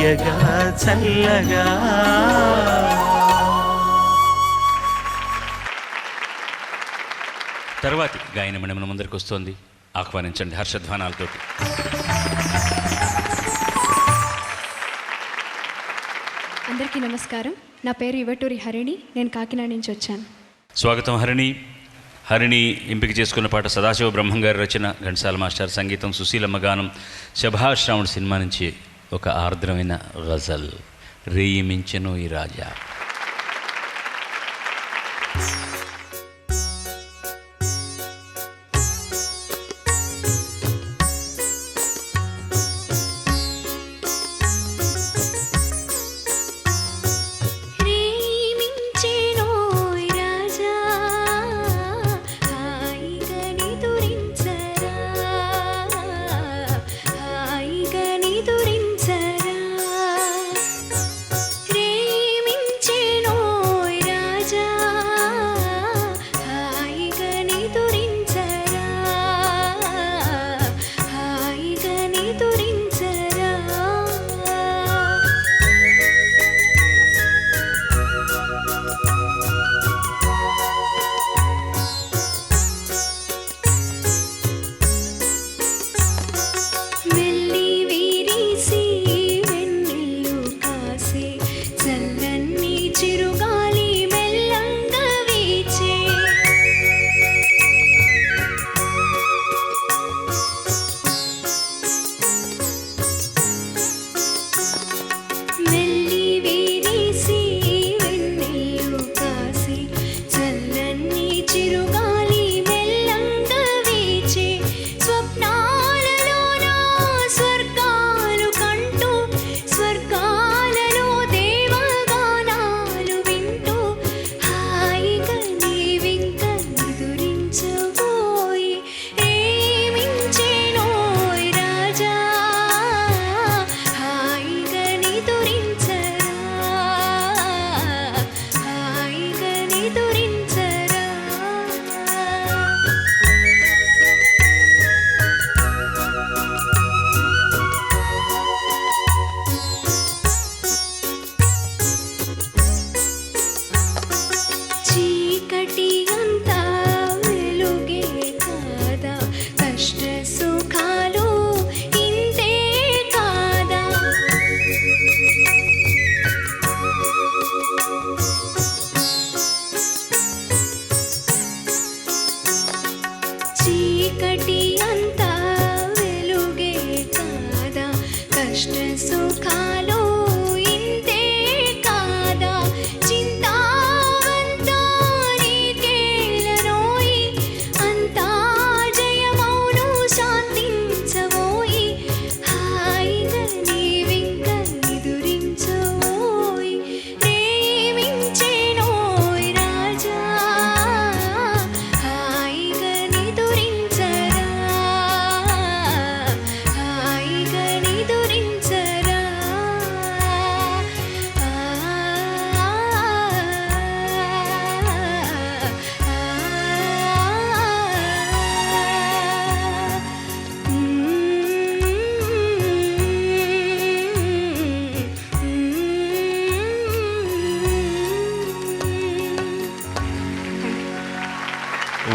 తీయగా చల్లగా. తర్వాతి గాయనమణి మన ముందరికి వస్తోంది, ఆహ్వానించండి హర్షధ్వానాలతోటి. అందరికీ నమస్కారం. నా పేరు ఇవటూరి హరిణి. నేను కాకినాడ నుంచి వచ్చాను. స్వాగతం హరిణి. హరిణి ఎంపిక చేసుకున్న పాట సదాశివ బ్రహ్మం గారి రచన, ఘంటసాల మాస్టర్ సంగీతం, సుశీలమ్మ గానం, శభాష్ రాముడు సినిమా నుంచి ఒక ఆర్ద్రమైన గజల్, రేయి మించెను ఈ రాజా.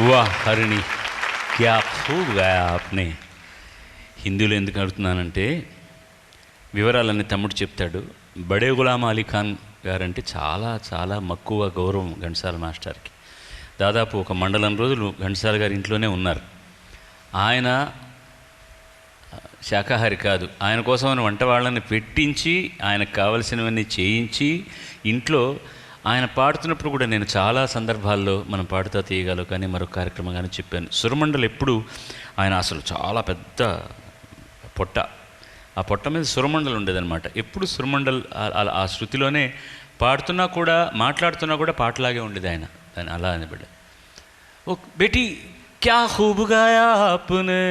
वाह हरिणी क्या खूब गाया आपने. హిందీలో ఎందుకు అడుగుతున్నానంటే వివరాలన్నీ తమ్ముడు చెప్తాడు. బడే గులాం అలీ ఖాన్ గారంటే చాలా చాలా మక్కువ గౌరవం ఘంటసాల మాస్టర్కి. దాదాపు ఒక మండలం రోజులు ఘంటసాల గారి ఇంట్లోనే ఉన్నారు. ఆయన శాకాహారి కాదు, ఆయన కోసం వంట వాళ్ళని పెట్టించి ఆయనకు కావలసినవన్నీ చేయించి ఇంట్లో ఆయన పాడుతున్నప్పుడు కూడా నేను చాలా సందర్భాల్లో మనం పాడుతా తీయగాలో కానీ మరొక కార్యక్రమం కానీ చెప్పాను. సురమండలు ఎప్పుడు ఆయన అసలు చాలా పెద్ద పొట్ట, ఆ పొట్ట మీద సురమండలు ఉండేదన్నమాట. ఎప్పుడు సురమండల్ ఆ శృతిలోనే పాడుతున్నా కూడా మాట్లాడుతున్నా కూడా పాటలాగే ఉండేది ఆయన. దాన్ని అలా అనబడ్డా ఓ బేటీ క్యా ఖూబ్ గాయా ఆప్నే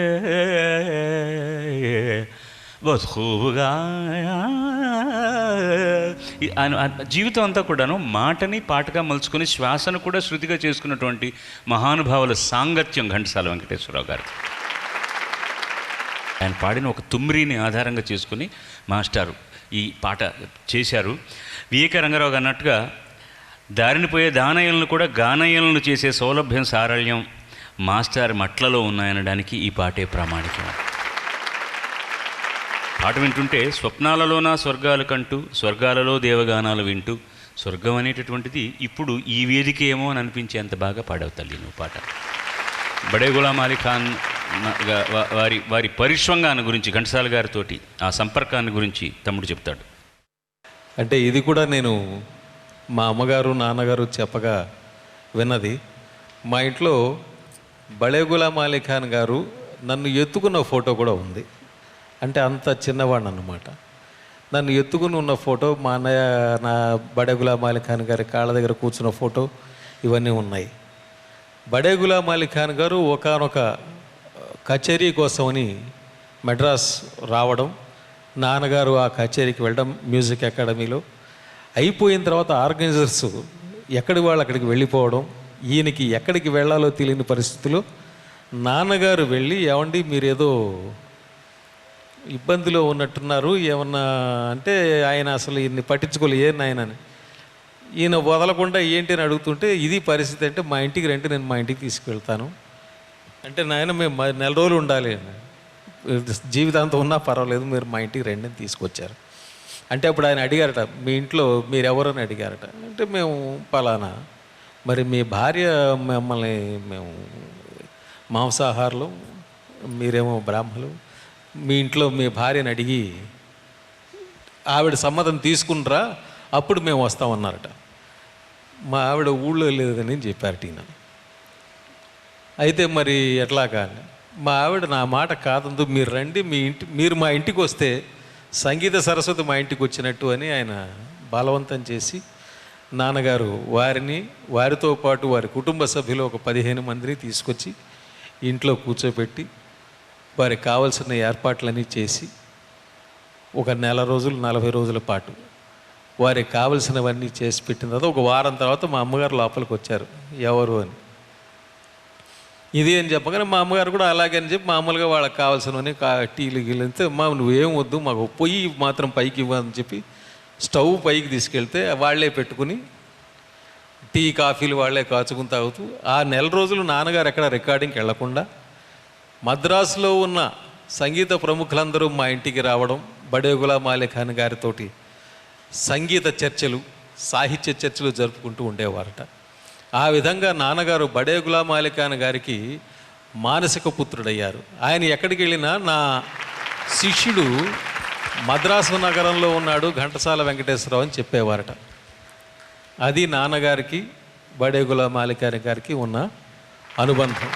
బహుత్ ఖూబ్ గాయా. జీవితం అంతా కూడాను మాటని పాటగా మలుచుకొని శ్వాసను కూడా శృతిగా చేసుకున్నటువంటి మహానుభావుల సాంగత్యం ఘంటసాల వెంకటేశ్వరరావు గారు. ఆయన పాడిన ఒక తుమ్రీని ఆధారంగా చేసుకుని మాస్టారు ఈ పాట చేశారు. వివేక రంగారావు అన్నట్టుగా దారిని పోయే దానయ్యలను కూడా గానయ్యలను చేసే సౌలభ్యం సారళ్యం మాస్టర్ మట్లలో ఉన్నాయనడానికి ఈ పాటే ప్రామాణికం. పాట వింటుంటే స్వప్నాలలోన స్వర్గాలు కంటూ స్వర్గాలలో దేవగానాలు వింటూ స్వర్గం అనేటటువంటిది ఇప్పుడు ఈ వేదిక ఏమో అని అనిపించేంత బాగా పాడావు తల్లి నువ్వు పాట. బడే గులాం అలీ ఖాన్ వారి పరిశ్వంగాన్ని గురించి ఘంటసాల గారితోటి ఆ సంపర్కాన్ని గురించి తమ్ముడు చెప్తాడు. అంటే ఇది కూడా నేను మా అమ్మగారు నాన్నగారు చెప్పగా విన్నది. మా ఇంట్లో బడే గులాం అలీ ఖాన్ గారు నన్ను ఎత్తుకున్న ఫోటో కూడా ఉంది. అంటే అంత చిన్నవాడిని అన్నమాట. నన్ను ఎత్తుకుని ఉన్న ఫోటో, మా అన్నయ్య నా బడే గులాం అలీ ఖాన్ గారి కాళ్ళ దగ్గర కూర్చున్న ఫోటో ఇవన్నీ ఉన్నాయి. బడే గులాం అలీ ఖాన్ గారు ఒకానొక కచేరీ కోసమని మెడ్రాస్ రావడం, నాన్నగారు ఆ కచేరీకి వెళ్ళడం మ్యూజిక్ అకాడమీలో. అయిపోయిన తర్వాత ఆర్గనైజర్స్ ఎక్కడి వాళ్ళు అక్కడికి వెళ్ళిపోవడం, ఈయనకి ఎక్కడికి వెళ్ళాలో తెలియని పరిస్థితిలో నాన్నగారు వెళ్ళి, ఏమండి మీరేదో ఇబ్బందిలో ఉన్నట్టున్నారు ఏమన్నా అంటే, ఆయన అసలు ఈయన్ని పట్టించుకోలే ఏ నాయనని. ఈయన వదలకుండా ఏంటి అని అడుగుతుంటే, ఇది పరిస్థితి అంటే మా ఇంటికి రండి, నేను మా ఇంటికి తీసుకువెళ్తాను అంటే, నాయన మేము 4 రోజులు ఉండాలి, జీవితాంతం ఉన్నా పర్వాలేదు, మీరు మా ఇంటికి రండి అని తీసుకొచ్చారు. అంటే అప్పుడు ఆయన అడిగారట, మీ ఇంట్లో మీరెవరని అడిగారట. అంటే మేము పలానా. మరి మీ భార్య మిమ్మల్ని, మేము మాంసాహారులు, మీరేమో బ్రాహ్మలు, మీ ఇంట్లో మీ భార్యని అడిగి ఆవిడ సమ్మతం తీసుకున్నరా, అప్పుడు మేము వస్తామన్నారట. మా ఆవిడ ఊళ్ళో లేదని చెప్పారట ఈయన. అయితే మరి ఎట్లా కానీ మా ఆవిడ నా మాట కాదందు, మీరు రండి, మీరు మా ఇంటికి వస్తే సంగీత సరస్వతి మా ఇంటికి వచ్చినట్టు అని ఆయన బలవంతం చేసి నాన్నగారు వారితో పాటు వారి కుటుంబ సభ్యులు ఒక 15 మందిని తీసుకొచ్చి ఇంట్లో కూర్చోబెట్టి వారికి కావలసిన ఏర్పాట్లన్నీ చేసి ఒక 1 నెల రోజులు 40 రోజుల పాటు వారికి కావలసినవన్నీ చేసి పెట్టిన తర్వాత ఒక వారం తర్వాత మా అమ్మగారు లోపలికి వచ్చారు. ఎవరు అని ఇది అని చెప్పగానే మా అమ్మగారు కూడా అలాగే అని చెప్పి మామూలుగా వాళ్ళకి కావాల్సినవన్నీ టీలు గీలు అంతే, నువ్వేం వద్దు, మాకు పొయ్యి మాత్రం పైకి ఇవ్వని చెప్పి స్టవ్ పైకి తీసుకెళ్తే వాళ్ళే పెట్టుకుని టీ కాఫీలు వాళ్ళే కాచుకుని తాగుతూ ఆ 1 నెల రోజులు నాన్నగారు ఎక్కడ రికార్డింగ్కి వెళ్లకుండా మద్రాసులో ఉన్న సంగీత ప్రముఖులందరూ మా ఇంటికి రావడం, బడే గులాం అలీ ఖాన్ గారితోటి సంగీత చర్చలు, సాహిత్య చర్చలు జరుపుకుంటూ ఉండేవారట. ఆ విధంగా నాన్నగారు బడే గులాం అలీ ఖాన్ గారికి మానసిక పుత్రుడయ్యారు. ఆయన ఎక్కడికి వెళ్ళినా నా శిష్యుడు మద్రాసు నగరంలో ఉన్నాడు ఘంటసాల వెంకటేశ్వరరావు అని చెప్పేవారట. అది నాన్నగారికి బడే గులాం అలీ ఖాన్ గారికి ఉన్న అనుబంధం.